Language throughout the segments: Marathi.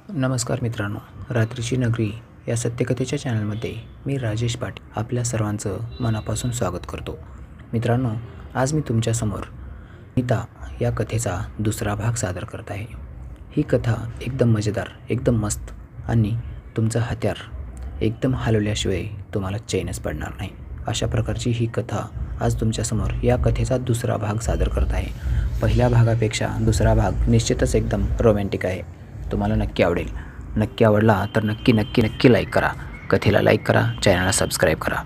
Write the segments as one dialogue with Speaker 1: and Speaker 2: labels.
Speaker 1: नमस्कार मित्रांनो, रात्रीची नगरी या सत्यकथेच्या चॅनलमध्ये मी राजेश पाटील आपल्या सर्वांचं मनापासून स्वागत करतो. मित्रांनो, आज मी तुमच्यासमोर नीता या कथेचा दुसरा भाग सादर करत आहे. ही कथा एकदम मजेदार, एकदम मस्त आणि तुमचं हत्यार एकदम हलवल्याशिवाय तुम्हाला चैनच पडणार नाही, अशा प्रकारची ही कथा आज तुमच्यासमोर या कथेचा दुसरा भाग सादर करत आहे. पहिल्या भागापेक्षा दुसरा भाग निश्चितच एकदम रोमॅन्टिक आहे. तुम्हाला नक्की आवडेल. नक्की आवडला तर नक्की लाईक करा. कथेला लाईक करा, चॅनलला सबस्क्राईब करा.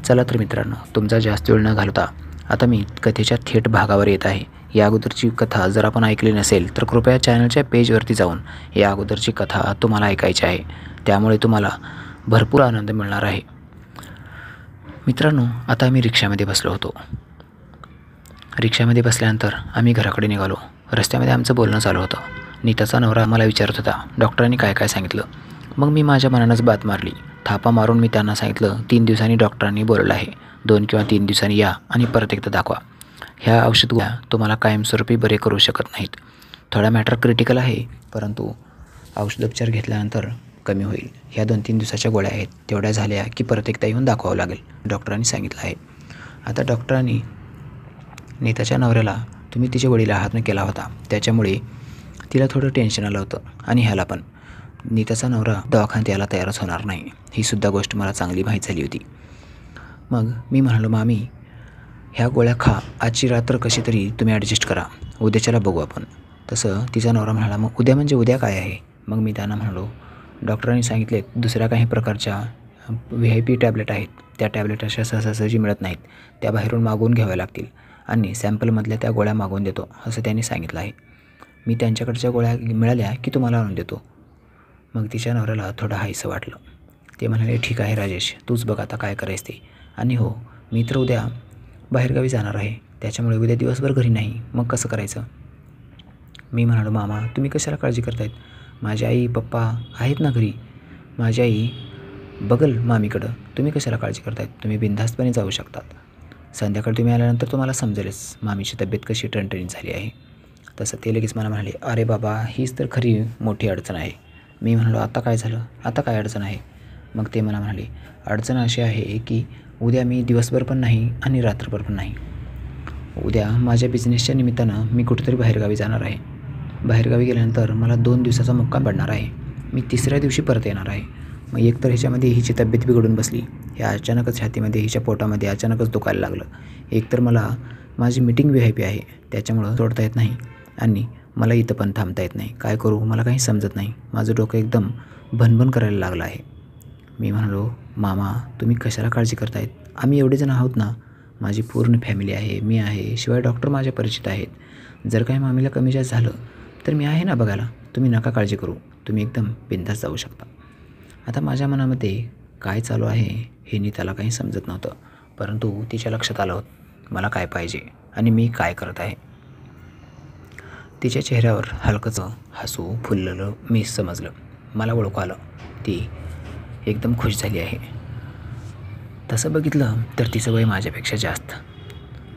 Speaker 1: चला तर मित्रांनो, तुमचा जास्त वेळ न घालवता आता मी कथेच्या थेट भागावर येत आहे. या अगोदरची कथा जर आपण ऐकली नसेल तर कृपया चॅनलच्या पेजवरती जाऊन या अगोदरची कथा तुम्हाला ऐकायची आहे. त्यामुळे तुम्हाला भरपूर आनंद मिळणार आहे. मित्रांनो, आता आम्ही रिक्षामध्ये बसलो होतो. रिक्षामध्ये बसल्यानंतर आम्ही घराकडे निघालो. रस्त्यामध्ये आमचं बोलणं चालू होतं. नीताचा नवरा मला विचारत होता, डॉक्टरांनी काय काय सांगितलं. मग मी माझ्या मनानंच बात मारली. थापा मारून मी त्यांना सांगितलं, 3 दिवसांनी डॉक्टरांनी बोलवलं आहे. 2 किंवा 3 दिवसांनी या आणि परत एकदा दाखवा. ह्या औषध गोळ्या तुम्हाला कायमस्वरूपी बरे करू शकत नाहीत. थोडा मॅटर क्रिटिकल आहे, परंतु औषधोपचार घेतल्यानंतर कमी होईल. ह्या 2-3 दिवसाच्या गोळ्या आहेत, तेवढ्या झाल्या की परत एकदा येऊन दाखवावं लागेल, डॉक्टरांनी सांगितलं आहे. आता डॉक्टरांनी नीताच्या नवऱ्याला तुम्ही तिच्या वडील आहातनं केला होता, त्याच्यामुळे तिला थोडं टेन्शन आलं होतं आणि ह्याला पण. नीताचा नवरा दवाखान्यात यायला तयारच होणार नाही, ही सुद्धा गोष्ट मला चांगली माहीत झाली होती. मग मी म्हणालो, मामी ह्या गोळ्या खा, आजची रात्र कशी तरी तुम्ही ॲडजस्ट करा, उद्याच्याला बघू आपण. तसं तिचा नवरा म्हणाला, मग उद्या म्हणजे उद्या काय आहे. मग मी त्यांना म्हणालो, डॉक्टरांनी सांगितले दुसऱ्या काही प्रकारच्या VIP टॅब्लेट आहेत, त्या टॅब्लेट अशा सहजासहजी मिळत नाहीत, त्या बाहेरून मागवून घ्याव्या लागतील आणि सॅम्पलमधल्या त्या गोळ्या मागवून देतो असं त्यांनी सांगितलं आहे. मी त्यांच्याकडच्या गोळ्या मिळाल्या की तुम्हाला आणून देतो. मग तिच्या नवऱ्याला थोडं हायसं वाटलं. ते म्हणाले, ठीक आहे राजेश, तूच बघ आता काय करायचं ते. आणि हो, मी तर उद्या बाहेरगावी जाणार आहे, त्याच्यामुळे उद्या दिवसभर घरी नाही, मग कसं करायचं. मी म्हणालो, मामा तुम्ही कशाला काळजी करतायत, माझी आई पप्पा आहेत ना घरी, माझी आई बघल मामीकडं, तुम्ही कशाला काळजी करतायत, तुम्ही बिनधास्तपणे जाऊ शकतात. संध्याकाळी तुम्ही आल्यानंतर तुम्हाला समजेलच मामीची तब्येत कशी टणटणीत झाली आहे. तसं ते लगेच मला म्हणाले, अरे बाबा हीच तर खरी मोठी अडचण आहे. मी म्हणालो, आता काय झालं, आता काय अडचण आहे. मग ते मला म्हणाले, अडचण अशी आहे की उद्या मी दिवसभर पण नाही आणि रात्रभर पण नाही. उद्या माझ्या बिझनेसच्या निमित्तानं मी कुठेतरी बाहेरगावी जाणार आहे. बाहेरगावी गेल्यानंतर मला 2 दिवसाचा मुक्काम पडणार आहे. मी 3ऱ्या दिवशी परत येणार आहे. मग एकतर ह्याच्यामध्ये हिची तब्येत बिघडून बसली, ह्या अचानकच छातीमध्ये हिच्या पोटामध्ये अचानकच दुखायला लागलं. एकतर मला माझी मीटिंग VIP आहे, त्याच्यामुळं सोडता येत नाही आणि मला इथं पण थांबता येत नाही. काय करू मला काही समजत नाही. माझं डोकं एकदम भनभन करायला लागलं आहे. मी म्हणालो, मामा तुम्ही कशाला काळजी करतायत, आम्ही एवढे जण आहोत ना, माझी पूर्ण फॅमिली आहे, मी आहे, शिवाय डॉक्टर माझ्या परिचित आहेत. जर काही मामीला कमी जास्त झालं तर मी आहे ना बघायला, तुम्ही नका काळजी करू, तुम्ही एकदम बिनधास्त जाऊ शकता. आता माझ्या मनामध्ये काय चालू आहे हे नीताला काही समजत नव्हतं, परंतु तिच्या लक्षात आलं होतं मला काय पाहिजे आणि मी काय करत आहे. तिच्या चेहऱ्यावर हलकंसं हसू फुललेलं मी समजलं. मला ओळखू आलं, ती एकदम खुश झाली आहे. तसं बघितलं तर तिचं वय माझ्यापेक्षा जास्त,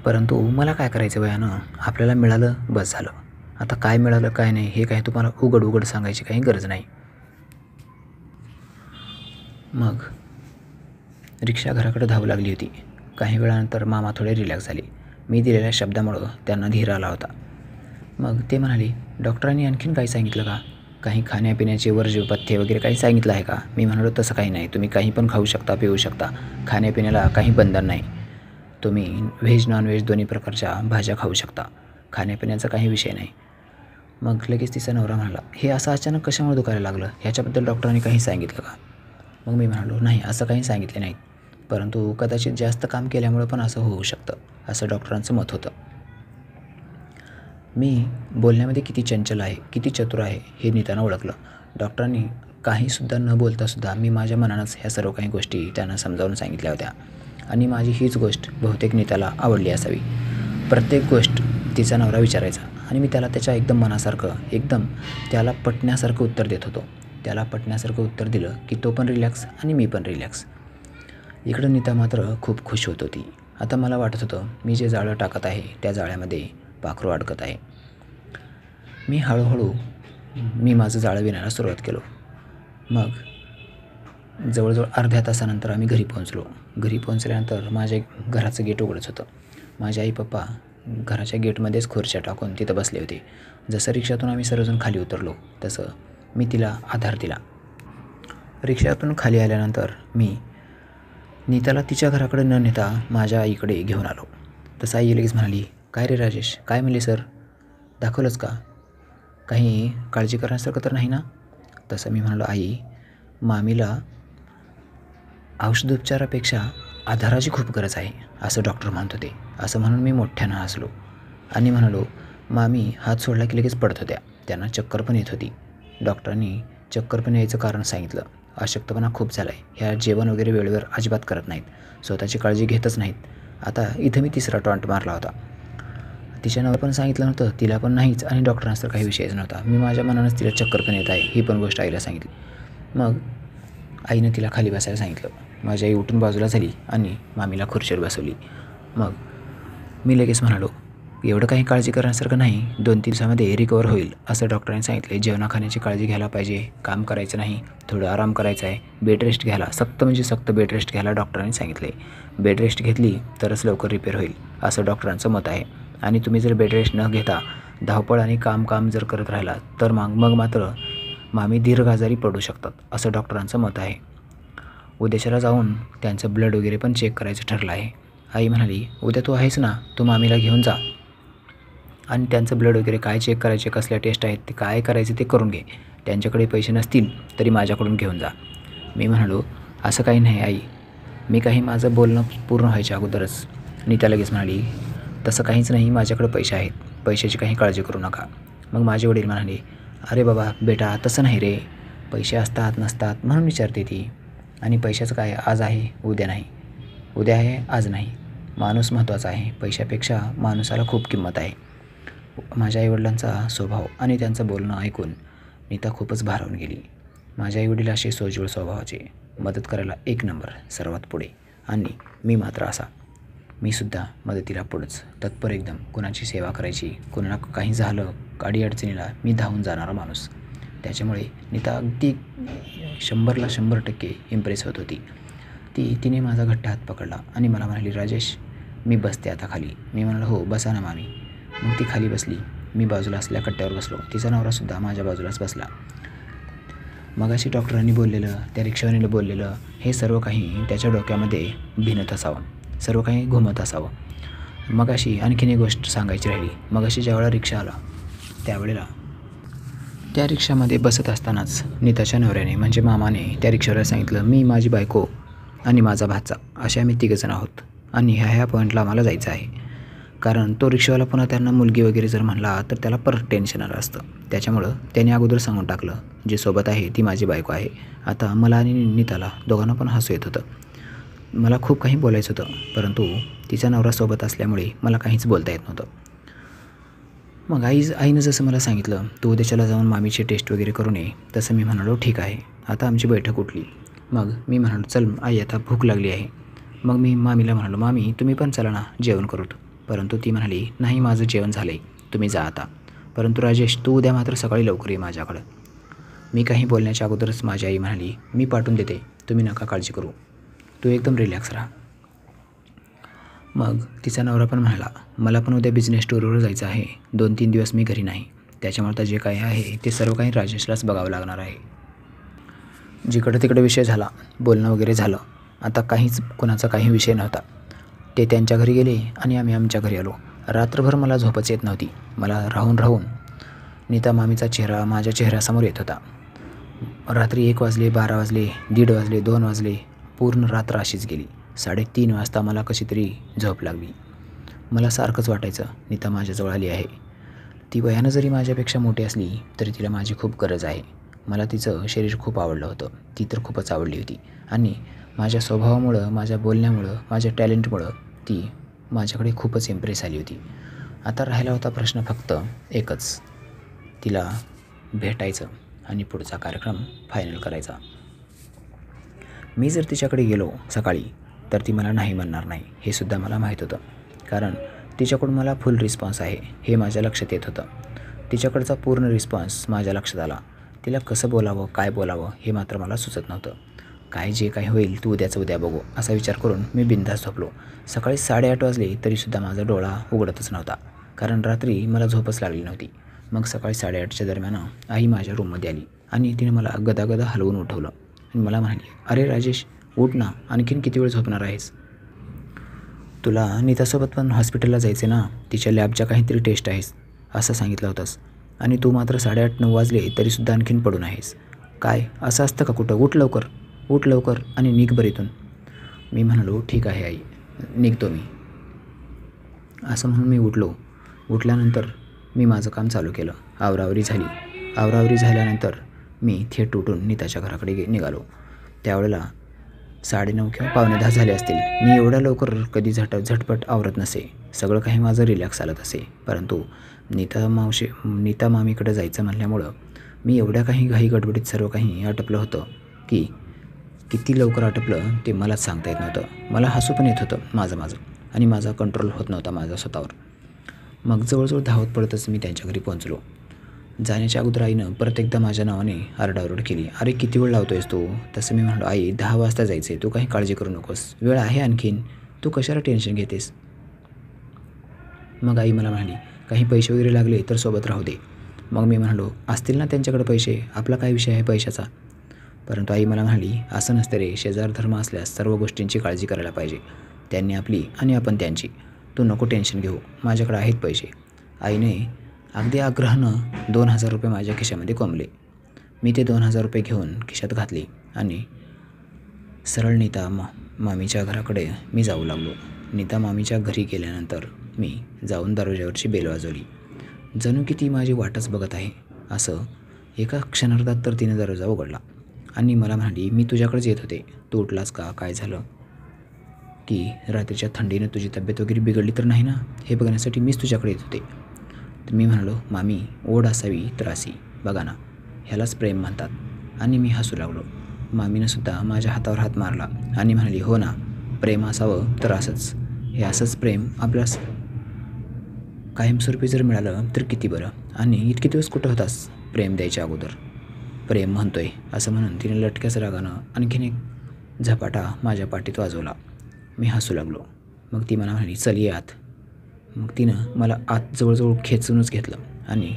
Speaker 1: परंतु मला काय करायचं वयानं, आपल्याला मिळालं बस झालं. आता काय मिळालं काय नाही हे काही तुम्हाला उघड सांगायची काही गरज नाही. मग रिक्षा घराकडे धावू लागली होती. काही वेळानंतर मामा थोडे रिलॅक्स झाले. मी दिलेल्या शब्दामुळं त्यांना धीर आला होता. मग ते म्हणाले, डॉक्टरांनी आणखीन काही सांगितलं का, काही खाण्यापिण्याचे वर्ज्य पथ्य वगैरे काही सांगितलं आहे का. मी म्हणालो, तसं काही नाही, तुम्ही काही पण खाऊ शकता पिऊ शकता, खाण्यापिण्याला काही बंधन नाही. तुम्ही व्हेज नॉनव्हेज दोन्ही प्रकारच्या भाज्या खाऊ शकता, खाण्यापिण्याचा काही विषय नाही. मग लगेच तिचा नवरा म्हणाला, हे असं अचानक कशामुळे दुखायला लागलं, ह्याच्याबद्दल डॉक्टरांनी काही सांगितलं का. मग मी म्हणालो, नाही असं काही सांगितले नाहीत, परंतु कदाचित जास्त काम केल्यामुळे पण असं होऊ शकतं, असं डॉक्टरांचं मत होतं. मी बोलण्यामध्ये किती चंचल आहे, किती चतुर आहे हे नीतानं ओळखलं. डॉक्टरांनी काहीसुद्धा न बोलतासुद्धा मी माझ्या मनानंच ह्या सर्व काही गोष्टी त्यांना समजावून सांगितल्या होत्या आणि माझी हीच गोष्ट बहुतेक नीताला आवडली असावी. प्रत्येक गोष्ट तिचा नवरा विचारायचा आणि मी त्याला त्याच्या एकदम मनासारखं, एकदम त्याला पटण्यासारखं उत्तर देत होतो. त्याला पटण्यासारखं उत्तर दिलं की तो पण रिलॅक्स आणि मी पण रिलॅक्स. इकडं नीता मात्र खूप खुश होत होती. आता मला वाटत होतं मी जे जाळं टाकत आहे त्या जाळ्यामध्ये पाखरू अडकत आहे. मी हळूहळू मी माझं जाळं विणायला सुरुवात केलो. मग जवळजवळ अर्ध्या तासानंतर आम्ही घरी पोहोचलो. घरी पोहोचल्यानंतर माझ्या घराचं गेट उघडच होतं. माझे आई पप्पा घराच्या गेटमध्येच खुर्च्या टाकून तिथं बसले होते. जसं रिक्षातून आम्ही सर्वजण खाली उतरलो तसं मी तिला आधार दिला. रिक्षातून खाली आल्यानंतर मी नीताला तिच्या घराकडे न नेता माझ्या आईकडे घेऊन आलो. तसं आई लगेच म्हणाली, काय रे राजेश, काय म्हणले सर, दाखवलंच का? काही काळजी करण्यासारखं तर नाही ना? तसं मी म्हणालो, आई, मामीला औषधोपचारापेक्षा आधाराची खूप गरज आहे असं डॉक्टर म्हणत होते. असं म्हणून मी मोठ्यानं हसलो आणि म्हणालो, मामी हात सोडला की लगेच पडत होत्या, त्यांना चक्कर पण येत होती. डॉक्टरांनी चक्कर पण यायचं कारण सांगितलं. अशक्तपणा खूप झाला आहे, ह्या जेवण वगैरे वेळेवर अजिबात करत नाहीत, स्वतःची काळजी घेतच नाहीत. आता इथं मी तिसरा टॉन्ट मारला होता. तिच्या नावाला पण सांगितलं नव्हतं, तिला पण नाहीच, आणि डॉक्टरांचा तर काही विषयच नव्हता. मी माझ्या मनानंच तिला चक्कर पण येत आहे ही पण गोष्ट आईला सांगितली. मग आईनं तिला खाली बसायला सांगितलं. माझी आई उठून बाजूला झाली आणि मामीला खुर्चीवर बसवली. मग मी लगेच म्हणालो, एवढं काही काळजी करण्यासारखं नाही, 2-3 दिवसामध्ये रिकवर होईल असं डॉक्टरांनी सांगितले. जेवणाखाण्याची काळजी घ्यायला पाहिजे, काम करायचं नाही, थोडं आराम करायचा आहे, बेड रेस्ट घ्यायला, सक्त म्हणजे सक्त बेड रेस्ट घ्यायला डॉक्टरांनी सांगितले. बेड रेस्ट घेतली तरच लवकर रिपेअर होईल असं डॉक्टरांचं मत आहे. आणि तुम्ही जर बेड रेस्ट न घेता धावपळ आणि काम जर करत राहिला तर मग मात्र मामी दीर्घ आजारी पडू शकतात असं डॉक्टरांचं मत आहे. उद्याच्याला जाऊन त्यांचं ब्लड वगैरे पण चेक करायचं ठरलं आहे. आई म्हणाली, उद्या तू आहेस ना, तू मामीला घेऊन जा आणि त्यांचं ब्लड वगैरे काय चेक करायचे, कसल्या टेस्ट आहेत, ते काय करायचं ते करून घे. त्यांच्याकडे पैसे नसतील तरी माझ्याकडून घेऊन जा. मी म्हणालो, असं काही नाही आई, मी काही माझं बोलणं पूर्ण व्हायच्या अगोदरच नीता लगेच म्हणाली, तसं काहीच नाही, माझ्याकडे पैसे आहेत, पैशाची काही काळजी करू नका. मग माझे वडील म्हणाले, अरे बाबा बेटा, तसं नाही रे, पैसे असतात नसतात म्हणून विचारते ती, आणि पैशाचं काय, आज आहे उद्या नाही, उद्या आहे आज नाही, माणूस महत्त्वाचा आहे, पैशापेक्षा माणसाला खूप किंमत आहे. माझ्या आईवडिलांचा स्वभाव आणि त्यांचं बोलणं ऐकून नीता खूपच भारावून गेली. माझे आईवडील असे सोज्वळ स्वभावाचे, मदत करायला एक नंबर, सर्वात पुढे, आणि मी मात्र असा, मी सुद्धा मदतीला पुढंच, तत्पर एकदम, कुणाची सेवा करायची, कुणाला काही झालं अडीअडचणीला मी धावून जाणारा माणूस. त्याच्यामुळे नीता अगदी 100ला 100% इम्प्रेस होत होती. तिने माझा घट्ट हात पकडला आणि मला म्हणाली, राजेश मी बसते आता खाली. मी म्हणालो, हो बसा ना मामी. मग ती खाली बसली. मी बाजूला असलेल्या कट्ट्यावर बसलो. तिचा नवरासुद्धा माझ्या बाजूलाच बसला. मगाशी डॉक्टरांनी बोललेलं, त्या रिक्षावाल्याला बोललेलं, हे सर्व काही त्याच्या डोक्यामध्ये भिनत असावं, सर्व काही घुमत असावं. मगाशी आणखीन एक गोष्ट सांगायची राहिली. मगाशी ज्यावेळेला रिक्षा आला त्यावेळेला त्या रिक्षामध्ये बसत असतानाच नीताच्या नवऱ्याने म्हणजे मामाने त्या रिक्षावाल्याला सांगितलं, मी, माझी बायको आणि माझा भाचा असे आम्ही 3 जण आहोत आणि ह्या पॉईंटला आम्हाला जायचं आहे. कारण तो रिक्षावाला पुन्हा त्यांना मुलगी वगैरे जर म्हणला तर त्याला परत टेन्शन आलं असतं. त्याच्यामुळं त्याने अगोदर सांगून टाकलं, जी सोबत आहे ती माझी बायको आहे. आता मला आणि नीताला दोघांना पण हसू येत होतं. मला खूप काही बोलायचं होतं, परंतु तिचा नवरा सोबत असल्यामुळे मला काहीच बोलता येत नव्हतं. मग आईनं जसं मला सांगितलं, तू उद्याच्याला जाऊन मामीची टेस्ट वगैरे करून ये, तसं मी म्हणालो, ठीक आहे. आता आमची बैठक उठली. मग मी म्हणालो, चल आई, आता भूक लागली आहे. मग मी मामीला म्हणालो, मामी तुम्ही पण चला ना, जेवण करूत. परंतु ती म्हणाली, नाही माझं जेवण झालं आहे, तुम्ही जा आता. परंतु राजेश, तू उद्या मात्र सकाळी लवकर ये माझ्याकडं. मी काही बोलण्याच्या अगोदरच माझी आई म्हणाली, मी पाठवून देते, तुम्ही नका काळजी करू, तू एकदम रिलॅक्स राहा. मग तिचा नवरा पण म्हणाला, मला पण उद्या बिझनेस टूरवर जायचं आहे, 2-3 दिवस मी घरी नाही. त्याच्यामुळे आता जे काही आहे ते सर्व काही राजेशलाच बघावं लागणार आहे. जिकडं तिकडे विषय झाला, बोलणं वगैरे झालं. आता काहीच कुणाचा काही विषय नव्हता. ते त्यांच्या घरी गेले आणि आम्ही आमच्या घरी आलो. रात्रभर मला झोपच येत नव्हती. मला राहून नीता मामीचा चेहरा माझ्या चेहऱ्यासमोर येत होता. रात्री 1 वाजले, 12 वाजले, 1:30 वाजले, 2 वाजले, पूर्ण रात्र अशीच गेली. 3:30 वाजता मला कशी तरी झोप लागली. मला सारखंच वाटायचं, नीता माझ्याजवळ आली आहे. ती वयानं जरी माझ्यापेक्षा मोठी असली तरी तिला माझी खूप गरज आहे. मला तिचं शरीर खूप आवडलं होतं, ती तर खूपच आवडली होती. आणि माझ्या स्वभावामुळं, माझ्या बोलण्यामुळं, माझ्या टॅलेंटमुळं ती माझ्याकडे खूपच इम्प्रेस आली होती. आता राहिला होता प्रश्न फक्त एकच, तिला भेटायचं आणि पुढचा कार्यक्रम फायनल करायचा. मी जर तिच्याकडे गेलो सकाळी तर ती मला नाही म्हणणार नाही, हे सुद्धा मला माहीत होतं. कारण तिच्याकडून मला फुल रिस्पॉन्स आहे हे माझ्या लक्षात येत होतं. तिच्याकडचा पूर्ण रिस्पॉन्स माझ्या लक्षात आला. तिला कसं बोलावं, काय बोलावं हे मात्र मला सुचत नव्हतं. काय जे काही होईल तू उद्याचं उद्या बघू असा विचार करून मी बिनधास्त झोपलो. सकाळी 8:30 वाजले तरीसुद्धा माझा डोळा उघडतच नव्हता, कारण रात्री मला झोपच लागली नव्हती. मग सकाळी 8:30च्या दरम्यान आई माझ्या रूममध्ये आली आणि तिने मला गदागदा हलवून उठवलं आणि मला म्हणाली, "अरे राजेश, उठ ना, आणखीन किती वेळ झोपणार आहेस? तुला नीतासोबत पण हॉस्पिटलला जायचे ना, तिच्या लॅबच्या काहीतरी टेस्ट आहेस असं सांगितलं होतंस आणि तू मात्र 8:30-9 वाजले तरीसुद्धा आणखीन पडून आहेस. काय असं असतं का कुठं? उठ लवकर आणि निघ बरं इथून." मी म्हणालो, "ठीक आहे आई, निघतो मी." असं म्हणून मी उठलो. उठल्यानंतर मी माझं काम चालू केलं. आवरावरी झाल्यानंतर मी थेट उठून नीताच्या घराकडे निघालो. त्यावेळेला 9:30 किंवा 9:45 झाले असतील. मी एवढ्या लवकर कधी झटपट आवरत नसे. सगळं काही माझं रिलॅक्स चालत असे. परंतु नीता मामीकडे जायचं म्हणल्यामुळं मी एवढ्या काही घाई गडबडीत सर्व काही आटपलं होतं की किती लवकर आटपलं ते मलाच सांगता येत नव्हतं. मला हसू पण येत होतं माझं आणि माझा कंट्रोल होत नव्हता माझ्या स्वतःवर. मग जवळजवळ धावत पडतच मी त्यांच्या घरी पोहोचलो. जाण्याच्या अगोदर आईनं परत एकदा माझ्या नावाने आरडाओरड केली. "अरे किती वेळ लावतोयस तू?" तसं मी म्हणालो, "आई 10 वाजता जायचं आहे, तू काही काळजी करू नकोस, वेळ आहे आणखीन, तू कशाला टेन्शन घेतेस?" मग आई मला म्हणाली, "काही पैसे वगैरे लागले तर सोबत राहू दे." मग मी म्हणालो, "असतील ना त्यांच्याकडे पैसे, आपला काय विषय आहे पैशाचा?" परंतु आई मला म्हणाली, "असं नसतं रे, शेजार धर्म असल्यास सर्व गोष्टींची काळजी करायला पाहिजे. त्यांनी आपली आणि आपण त्यांची. तू नको टेन्शन घेऊ, माझ्याकडे आहेत पैसे." आईने अगदी आग्रहानं 2,000 रुपये माझ्या खिशामध्ये कोंबले. मी ते 2,000 रुपये घेऊन खिशात घातले आणि सरळ नीता मामीच्या घराकडे मी जाऊ लागलो. नीता मामीच्या घरी गेल्यानंतर मी जाऊन दरवाजावरची बेल वाजवली. जणू की ती माझी वाटच बघत आहे असं एका क्षणार्धात तर तिने दरवाजा उघडला आणि मला म्हणाली, "मी तुझ्याकडेच येत होते, तू उठलास का? काय झालं? की रात्रीच्या थंडीनं तुझी तब्येत वगैरे बिघडली तर नाही ना, हे बघण्यासाठी मीच तुझ्याकडे येत होते." तर मी म्हणालो, "मामी, ओढ असावी तर अशी, बघा ना, ह्यालाच प्रेम म्हणतात." आणि मी हसू लागलो. मामीनंसुद्धा माझ्या हातावर हात मारला आणि म्हणाली, "हो ना, प्रेम असावं तर असंच. हे असंच प्रेम आपल्यास कायमस्वरूपी जर मिळालं तर किती बरं. आणि इतके दिवस कुठं होतास प्रेम द्यायच्या अगोदर? प्रेम म्हणतोय." असं म्हणून तिने लटक्याच रागानं आणखीन एक झपाटा माझ्या पाठीत वाजवला. मी हसू लागलो. मग ती मला म्हणाली, "चल ये आत." मग तिनं मला आत जवळजवळ खेचूनच घेतलं आणि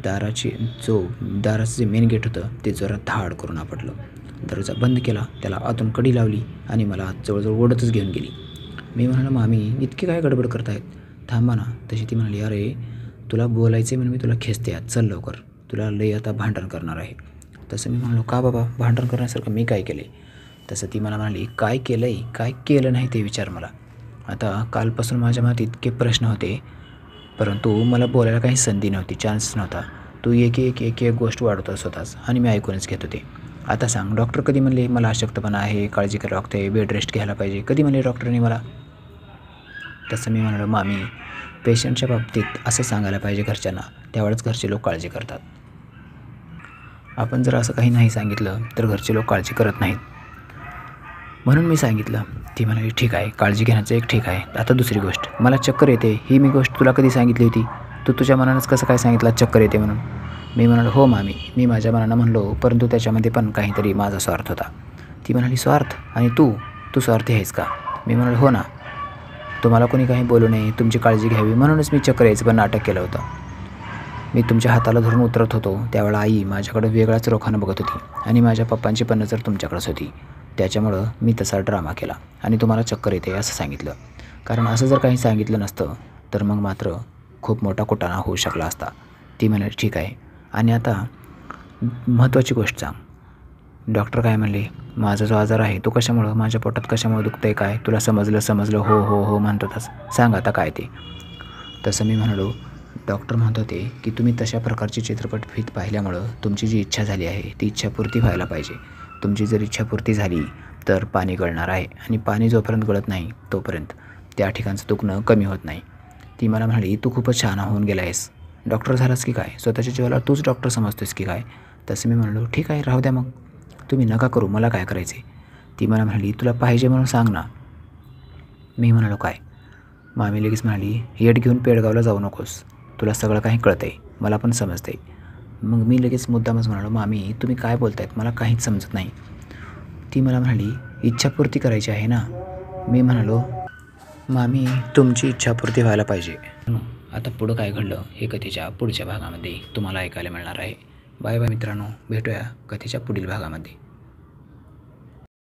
Speaker 1: दाराचं जे मेन गेट होतं ते जोरात धाड करून आपटलं. दरवाजा बंद केला, त्याला आतून कडी लावली आणि मला आत जवळजवळ ओढतच घेऊन गेली. मी म्हणालो, "मामी, इतकी काय गडबड करतायत? थांबा ना." तशी ती म्हणाली, "अरे तुला बोलायचं आहे म्हणून मी तुला खेचते आत, चल लवकर, तुला लई आता भांडण करणार आहे." तसं मी म्हणालो, "का बाबा, भांडण करण्यासारखं मी काय केले?" तसं ती मला म्हणाली, "काय केलं आहे, काय केलं नाही ते विचार मला." आता कालपासून माझ्या मनात इतके प्रश्न होते, परंतु मला बोलायला काही संधी नव्हती, चान्स नव्हता. तू एक गोष्ट वाढवतो स्वतःच आणि मी ऐकूनच घेत होते. आता सांग, डॉक्टर कधी म्हणले मला अशक्तपणा आहे, काळजी करावी लागते, बेड रेस्ट घ्यायला पाहिजे? कधी म्हणले डॉक्टरने मला? तसं मी म्हणालो, "मामी, पेशंटच्या बाबतीत असं सांगायला पाहिजे घरच्यांना, त्यावेळेस घरचे लोक काळजी करतात. आपण जर असं काही नाही सांगितलं तर घरचे लोक काळजी करत नाहीत. म्हणून मी सांगितलं." ती म्हणाली, "ठीक आहे, काळजी घेण्याचं एक ठीक आहे. आता दुसरी गोष्ट, मला चक्कर येते, ही मी गोष्ट तुला कधी सांगितली होती? तू तुझ्या मनानंच कसं काय सांगितलं चक्कर येते म्हणून?" मी म्हणालो, "हो मामी, मी माझ्या मनानं म्हणलो, परंतु त्याच्यामध्ये पण काहीतरी माझा स्वार्थ होता." ती म्हणाली, "स्वार्थ? आणि तू स्वार्थी आहेस का?" मी म्हणालो, "हो ना, तुम्हाला कोणी काही बोलू नये, तुमची काळजी घ्यावी म्हणूनच मी चक्कर यायचं पण नाटक केलं होतं. मी तुमच्या हाताला धरून उतरत होतो त्यावेळेला आई माझ्याकडे वेगळाच रोखानं बघत होती आणि माझ्या पप्पांची पण नजर तुमच्याकडेच होती. त्याच्यामुळं मी तसा ड्रामा केला आणि तुम्हाला चक्कर येते असं सांगितलं. कारण असं जर काही सांगितलं नसतं तर मग मात्र खूप मोठा कुटाणा होऊ शकला असता." ती म्हणाली, "ठीक आहे, आणि आता महत्त्वाची गोष्ट सांग. डॉक्टर काय म्हणले? माझा जो आजार आहे तो कशामुळं, माझ्या पोटात कशामुळं दुखतं आहे काय? तुला समजलं? हो हो हो म्हणतोच, सांग आता काय ते." तसं मी म्हणालो, "डॉक्टर म्हणत होते की तुम्ही तशा प्रकारची चित्रपटफीत पाहिल्यामुळं तुमची जी इच्छा झाली आहे ती इच्छापूर्ती व्हायला पाहिजे. तुमची जर इच्छापूर्ती झाली तर पाणी गळणार आहे आणि पाणी जोपर्यंत गळत नाही तोपर्यंत त्या ठिकाणचं दुखणं कमी होत नाही." ती मला म्हणाली, "तू खूपच शहाणा होऊन गेला आहेस, डॉक्टर झालास की काय? स्वतःच्या जीवाला तूच डॉक्टर समजतोस की काय?" तसं मी म्हणालो, "ठीक आहे, राहू द्या, मग तुम्ही नका करू, मला काय करायचे?" ती मला म्हणाली, "तुला पाहिजे म्हणून सांग ना." मी म्हणालो, "काय?" मामी लगेच म्हणाली, "येड घेऊन पेडगावला जाऊ नकोस, तुला सगळं काही कळतं आहे. मला पण समजते. मग मी लगेच मुद्दामच म्हणालो, मामी तुम्ही काय बोलतायत, मला काहीच समजत नाही. ती मला म्हणाली, इच्छापूर्ती करायची आहे ना. मी म्हणालो, मामी तुमची इच्छापूर्ती व्हायला पाहिजे. आता पुढं काय घडलं हे कथेच्या पुढच्या भागामध्ये तुम्हाला ऐकायला मिळणार आहे. बाय बाय मित्रांनो, भेटूया कथेच्या पुढील भागामध्ये.